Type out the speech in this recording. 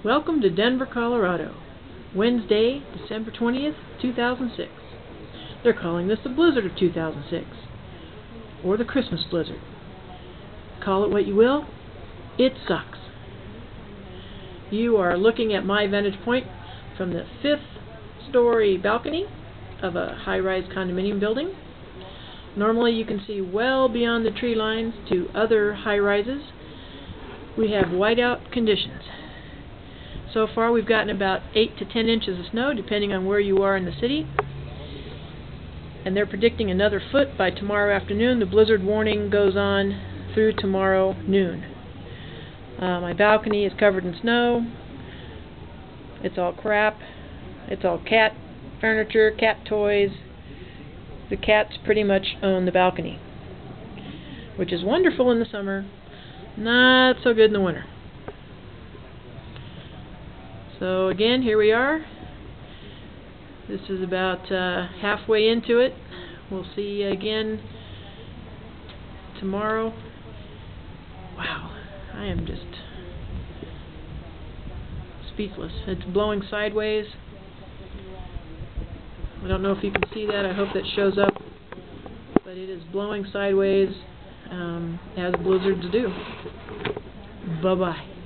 Welcome to Denver, Colorado. Wednesday, December 20th, 2006. They're calling this the blizzard of 2006, or the Christmas blizzard. Call it what you will, it sucks. You are looking at my vantage point from the 5th-story balcony of a high-rise condominium building. Normally you can see well beyond the tree lines to other high-rises. We have whiteout conditions. So far we've gotten about 8 to 10 inches of snow depending on where you are in the city. And they're predicting another foot by tomorrow afternoon. The blizzard warning goes on through tomorrow noon. My balcony is covered in snow. It's all crap. It's all cat furniture, cat toys. The cats pretty much own the balcony, which is wonderful in the summer, not so good in the winter. So again, here we are. This is about halfway into it. We'll see you again tomorrow. Wow, I am just speechless. It's blowing sideways. I don't know if you can see that. I hope that shows up. But it is blowing sideways, as blizzards do. Bye-bye.